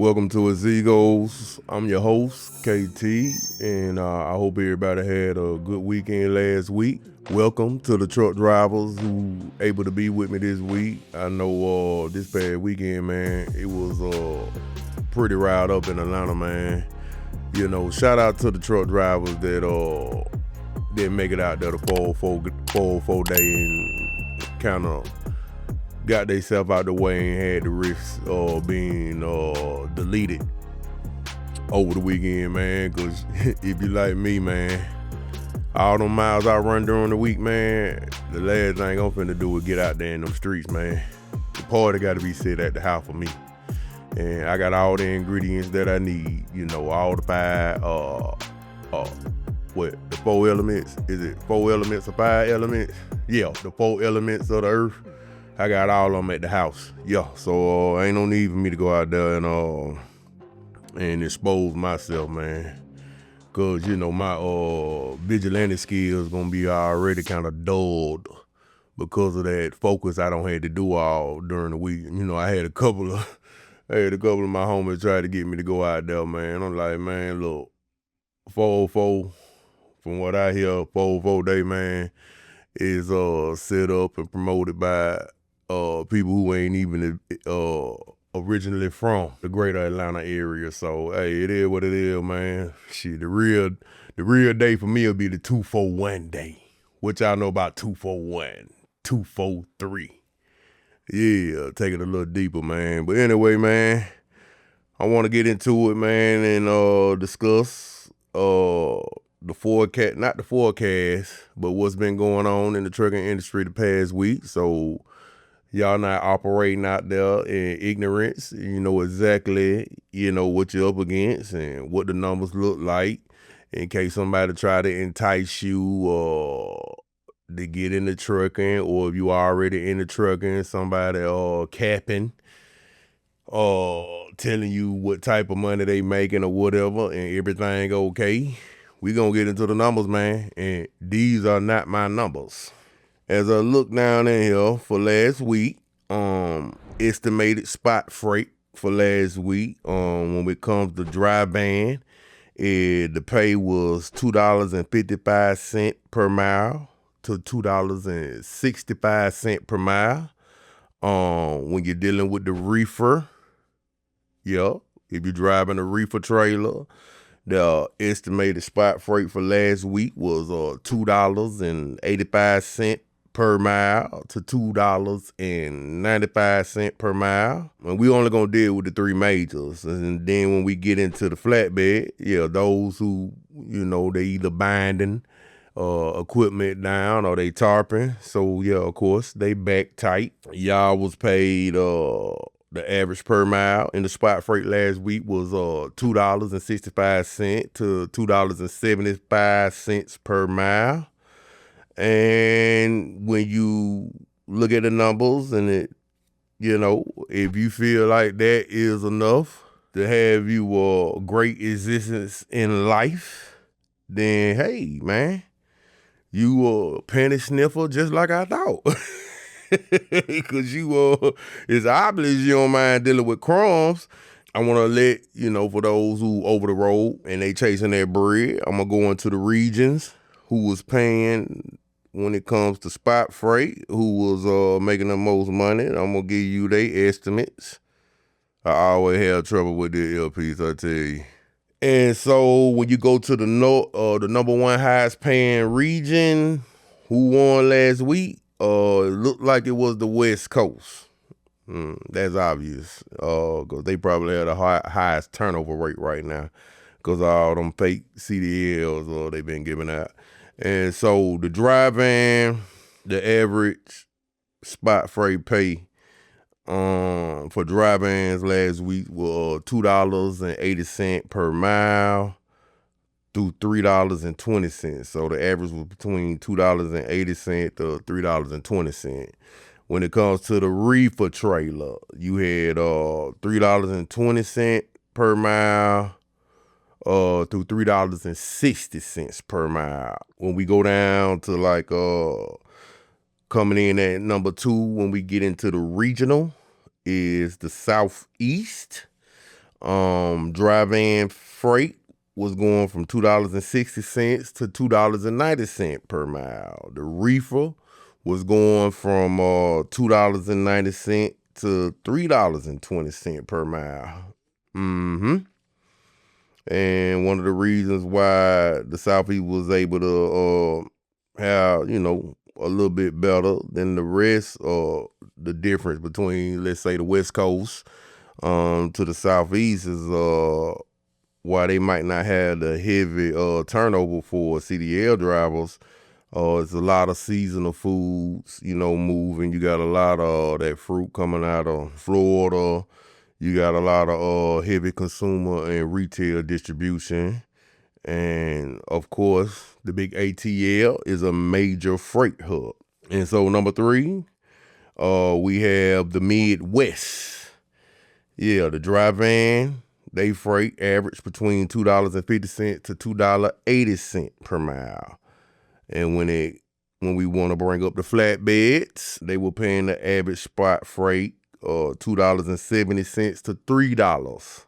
Welcome to Azigos. I'm your host, KT, and I hope everybody had a good weekend last week. Welcome to the truck drivers who able to be with me this week. I know this past weekend, man, it was pretty riled up in Atlanta, man. You know, shout out to the truck drivers that didn't make it out there the 404 day and kind of got themselves out the way and had the risk being deleted over the weekend, man. Because if you like me, man, all them miles I run during the week, man, the last thing I'm finna do is get out there in them streets, man. The party got to be set at the house for me. And I got all the ingredients that I need, you know, all the the 4 elements? Is it 4 elements or 5 elements? Yeah, the 4 elements of the earth. I got all of them at the house. Yeah, so ain't no need for me to go out there and expose myself, man. Cause you know my vigilante skills gonna be already kind of dulled because of that focus I don't had to do all during the week. You know, I had a couple of my homies try to get me to go out there, man. I'm like, man, look, 404, from what I hear, 404 day, man, is set up and promoted by people who ain't even originally from the greater Atlanta area. So hey, it is what it is, man. Shit, the real day for me will be the 241 day. What y'all know about 241, 243? Yeah, take it a little deeper, man. But anyway, man, I want to get into it, man, and discuss the forecast, not the forecast, but what's been going on in the trucking industry the past week. So y'all not operating out there in ignorance. You know exactly, you know, what you're up against and what the numbers look like in case somebody try to entice you to get into trucking, or if you already in the trucking, somebody capping, telling you what type of money they making or whatever, and everything okay. We gonna get into the numbers, man, and these are not my numbers. As I look down in here for last week, estimated spot freight for last week, when it comes to dry van, the pay was $2.55 per mile to $2.65 per mile. When you're dealing with the reefer, yeah, if you're driving a reefer trailer, the estimated spot freight for last week was $2.85 per mile to $2.95 per mile. And we only gonna deal with the 3 majors. And then when we get into the flatbed, yeah, those who, you know, they either binding equipment down or they tarping. So yeah, of course, they back tight. Y'all was paid the average per mile in the spot freight last week was $2.65 to $2.75 per mile. And when you look at the numbers and it, you know, if you feel like that is enough to have you a great existence in life, then hey, man, you a penny sniffer just like I thought. Because it's obvious you don't mind dealing with crumbs. I want to let, you know, for those who over the road and they chasing their bread, I'm going to go into the regions who was paying when it comes to spot freight, who was making the most money. I'm going to give you their estimates. I always have trouble with the LPs, I tell you. And so when you go to the number one highest paying region, who won last week? It looked like it was the West Coast. That's obvious, because they probably had the highest turnover rate right now because of all them fake CDLs they've been giving out. And so the dry van, the average spot freight pay for dry vans last week was $2.80 per mile through $3.20. So the average was between $2.80 to $3.20. When it comes to the reefer trailer, you had $3.20 per mile through $3.60 per mile. When we go down to like coming in at number 2, when we get into the regional, is the Southeast. Dry van freight was going from $2.60 to $2.90 per mile. The reefer was going from $2.90 to $3.20 per mile. And one of the reasons why the Southeast was able to have, a little bit better than the rest, the difference between, let's say, the West Coast to the Southeast is why they might not have the heavy turnover for CDL drivers. It's a lot of seasonal foods, moving. You got a lot of that fruit coming out of Florida. You got a lot of heavy consumer and retail distribution. And, of course, the big ATL is a major freight hub. And so, number 3, we have the Midwest. Yeah, the dry van, they freight average between $2.50 to $2.80 per mile. And when we want to bring up the flatbeds, they were paying the average spot freight $2.70 to $3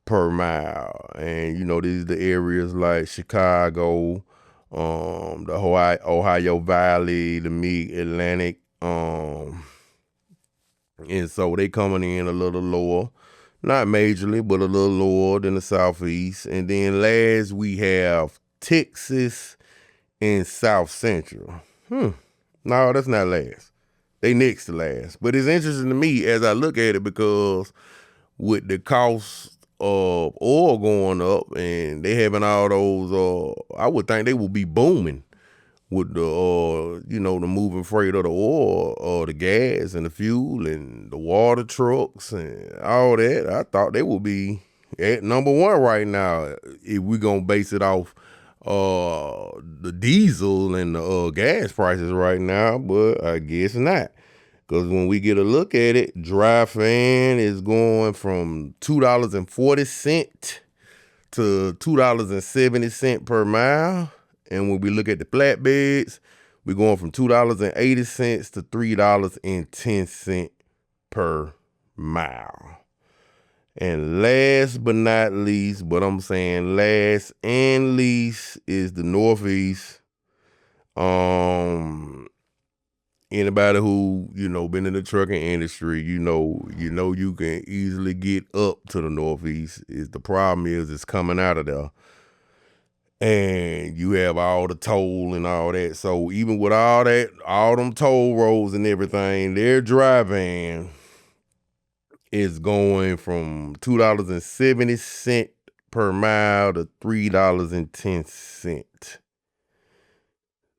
per mile. And these are the areas like Chicago, the Ohio Valley, the Mid-Atlantic, and so they coming in a little lower, not majorly, but a little lower than the Southeast. And then last we have Texas and South Central. No, that's not last. They next to last. But it's interesting to me as I look at it because with the cost of oil going up and they having all those, I would think they will be booming with the, the moving freight of the oil, the gas and the fuel and the water trucks and all that. I thought they would be at number 1 right now if we're going to base it off the diesel and the gas prices right now, but I guess not. Because when we get a look at it, dry van is going from $2.40 to $2.70 per mile. And when we look at the flatbeds, we're going from $2.80 to $3.10 per mile. And last but not least, but I'm saying last and least, is the Northeast. Anybody who, been in the trucking industry, you can easily get up to the Northeast. The problem is it's coming out of there. And you have all the toll and all that. So even with all that, all them toll roads and everything, their dry van is going from $2.70 per mile to $3.10.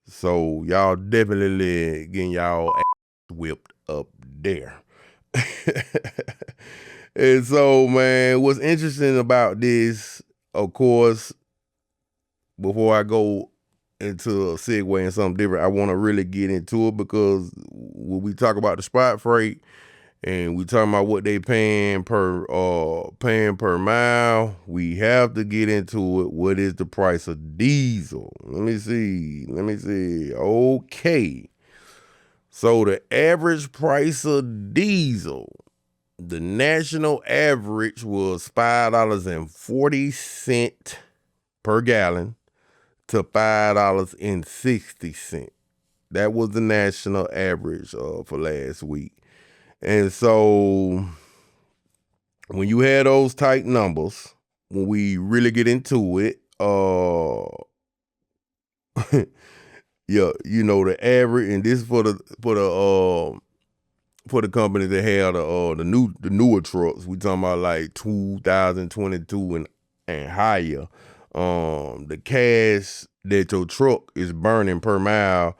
So y'all definitely getting y'all ass whipped up there. And so, man, what's interesting about this, of course, before I go into a segue and something different, I want to really get into it because when we talk about the spot freight and we talking about what they paying per mile, we have to get into it. What is the price of diesel? Let me see. Okay. So the average price of diesel, the national average was $5.40 per gallon to $5.60. That was the national average for last week. And so when you had those tight numbers, when we really get into it, yeah, the average, and this is for the company that had the newer trucks. We talking about like 2022 and higher. The cash that your truck is burning per mile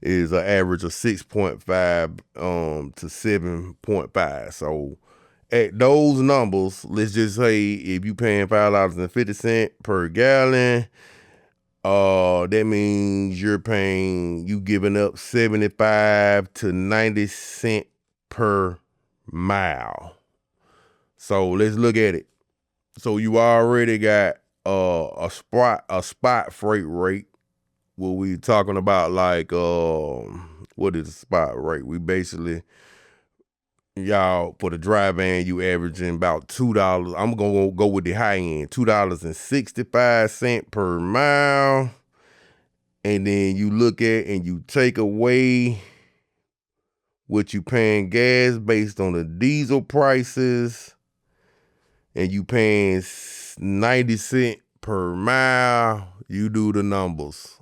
is an average of 6.5 to 7.5. So at those numbers, let's just say if you paying $5.50 per gallon, that means you giving up 75 to 90 cents per mile. So let's look at it. So you already got a spot freight rate. What we talking about, like what is the spot rate? We basically y'all, for the dry van, you averaging about $2. I'm gonna go with the high end, $2.65 per mile. And then you look at and you take away what you paying gas based on the diesel prices, and you paying 90 cents per mile. You do the numbers.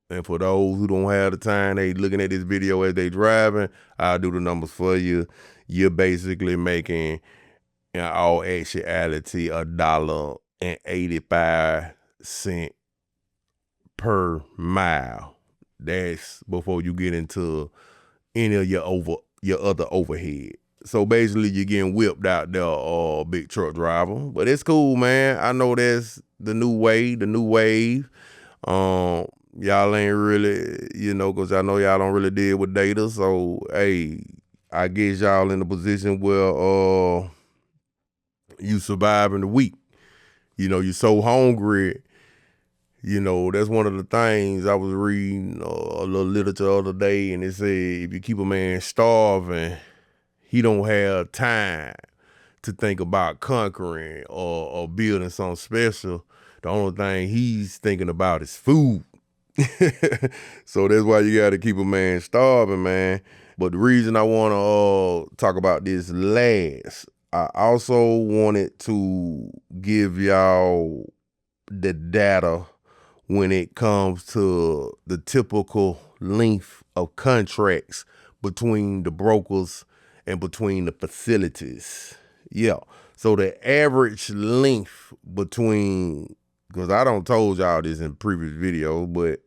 And for those who don't have the time, they looking at this video as they driving, I'll do the numbers for you. You're basically making, in all actuality, $1.85 per mile. That's before you get into any of your other overhead. So basically, you're getting whipped out there, big truck driver. But it's cool, man. I know that's the new way, the new wave. Y'all ain't really, because I know y'all don't really deal with data. So, hey, I guess y'all in a position where you surviving the week. You're so hungry. That's one of the things I was reading a little literature the other day, and it said if you keep a man starving, he don't have time to think about conquering or building something special. The only thing he's thinking about is food. So that's why you got to keep a man starving, man. But the reason I want to talk about this last, I also wanted to give y'all the data when it comes to the typical length of contracts between the brokers and between the facilities. Yeah. So the average length between, because I don't told y'all this in previous videos, but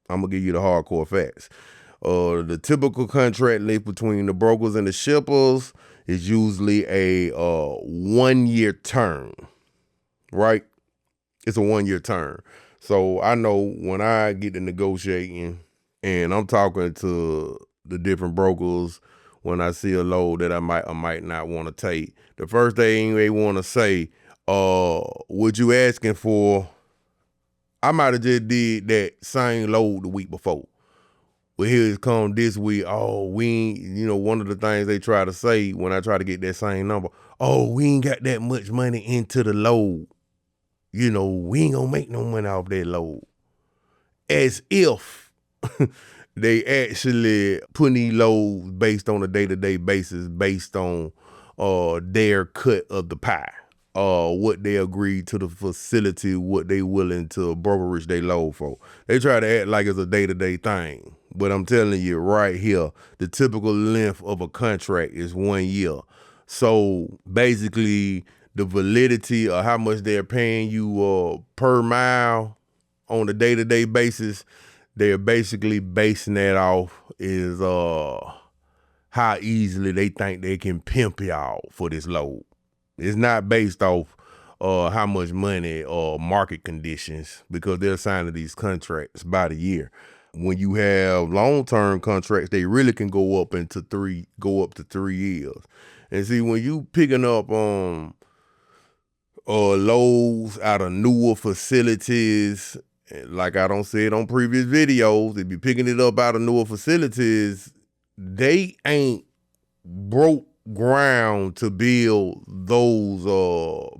I'm going to give you the hardcore facts. The typical contract length between the brokers and the shippers is usually a 1-year term, right? It's a 1-year term. So I know when I get to negotiating and I'm talking to the different brokers, when I see a load that I might or might not want to take, the first thing they want to say, what you asking for? I might have just did that same load the week before. But here it come this week. Oh, we ain't, one of the things they try to say when I try to get that same number, oh, we ain't got that much money into the load. We ain't gonna make no money off that load. As if they actually putting these loads based on a day-to-day basis, based on their cut of the pie, what they agreed to the facility, what they willing to brokerage they load for. They try to act like it's a day-to-day thing. But I'm telling you right here, the typical length of a contract is 1 year. So basically, the validity of how much they're paying you per mile on a day-to-day basis, they're basically basing that off is how easily they think they can pimp y'all for this load. It's not based off how much money or market conditions, because they're signing these contracts by the year. When you have long-term contracts, they really can go up to 3 years. And see, when you picking up loads out of newer facilities, like I don't say it on previous videos, if you're picking it up out of newer facilities, they ain't broke ground to build those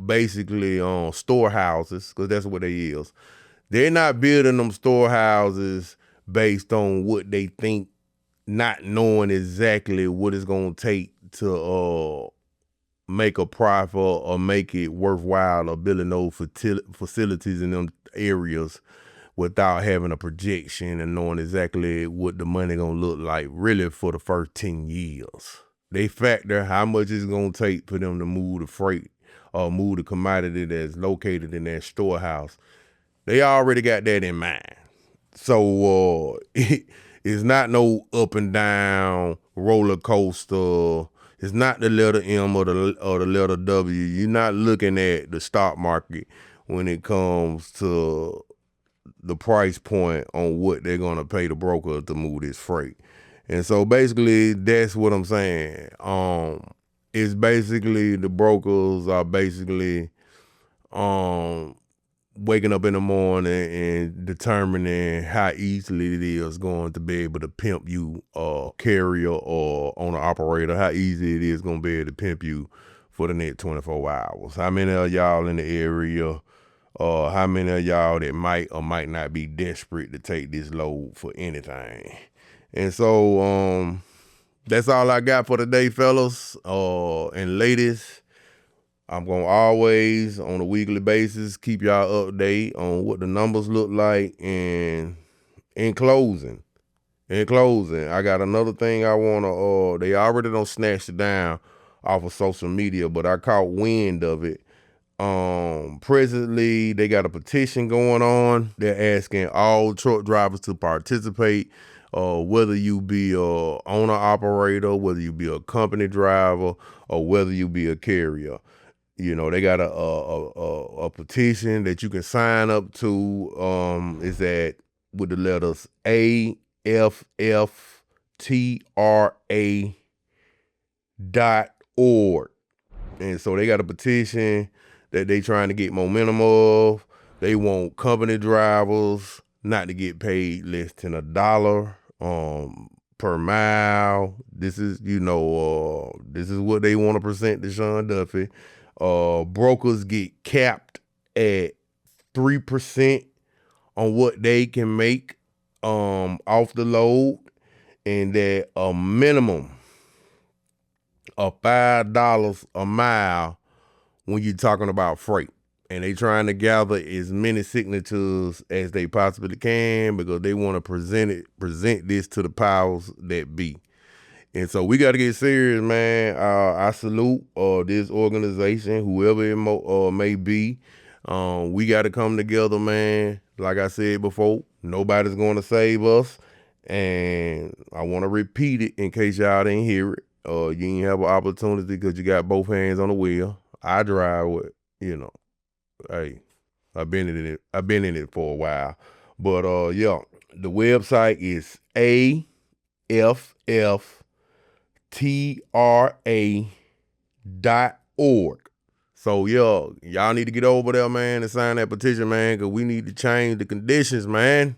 basically storehouses, because that's what they is. They're not building them storehouses based on what they think, not knowing exactly what it's gonna take to make a profit or make it worthwhile of building those facilities in them areas without having a projection and knowing exactly what the money gonna look like really for the first 10 years. They factor how much it's gonna take for them to move the freight or move the commodity that's located in that storehouse. They already got that in mind. So it's not no up and down roller coaster. It's not the letter M or the letter W. You're not looking at the stock market when it comes to the price point on what they're gonna pay the broker to move this freight. And so basically that's what I'm saying. It's basically the brokers are basically waking up in the morning and determining how easily it is going to be able to pimp you, carrier or owner operator, how easy it is going to be able to pimp you for the next 24 hours. How many of y'all in the area, how many of y'all that might or might not be desperate to take this load for anything? And so that's all I got for today, fellas and ladies. I'm going to always, on a weekly basis, keep y'all update on what the numbers look like. And in closing, I got another thing I want to, they already done snatched it down off of social media, but I caught wind of it. Presently, they got a petition going on. They're asking all truck drivers to participate, whether you be a owner operator, whether you be a company driver, or whether you be a carrier. You know, they got a petition that you can sign up to. Is that with the letters AFFTA.org. And so they got a petition that they trying to get momentum of. They want company drivers not to get paid less than $1 per mile. This is, this is what they want to present to Sean Duffy. Brokers get capped at 3% on what they can make off the load, and that a minimum of $5 a mile when you're talking about freight. And they trying to gather as many signatures as they possibly can because they want to present this to the powers that be. And so we got to get serious, man. I salute this organization, whoever it may be. We got to come together, man. Like I said before, nobody's going to save us. And I want to repeat it in case y'all didn't hear it. You didn't have an opportunity because you got both hands on the wheel. I drive with, hey, I've been in it for a while. But yeah, the website is AFFTA.org. So yeah, y'all need to get over there, man, and sign that petition, man, because we need to change the conditions, man.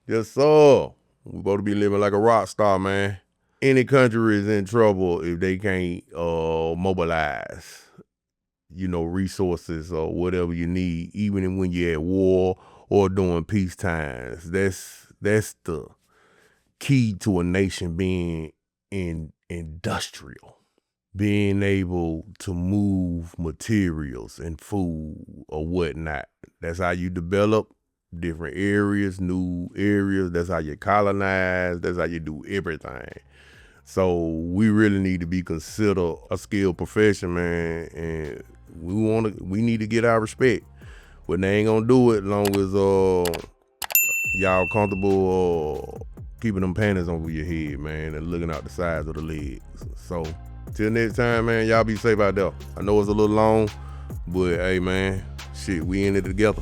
Yes, sir. We're supposed to be living like a rock star, man. Any country is in trouble if they can't mobilize, resources or whatever you need, even when you're at war or during peace times. That's the key to a nation being industrial, being able to move materials and food or whatnot. That's how you develop different areas, new areas. That's how you colonize. That's how you do everything. So we really need to be considered a skilled profession, man, and we need to get our respect. But they ain't gonna do it long as y'all comfortable keeping them panties over your head, man, and looking out the sides of the legs. So till next time, man, y'all be safe out there. I know it's a little long, but hey, man, shit, we in it together.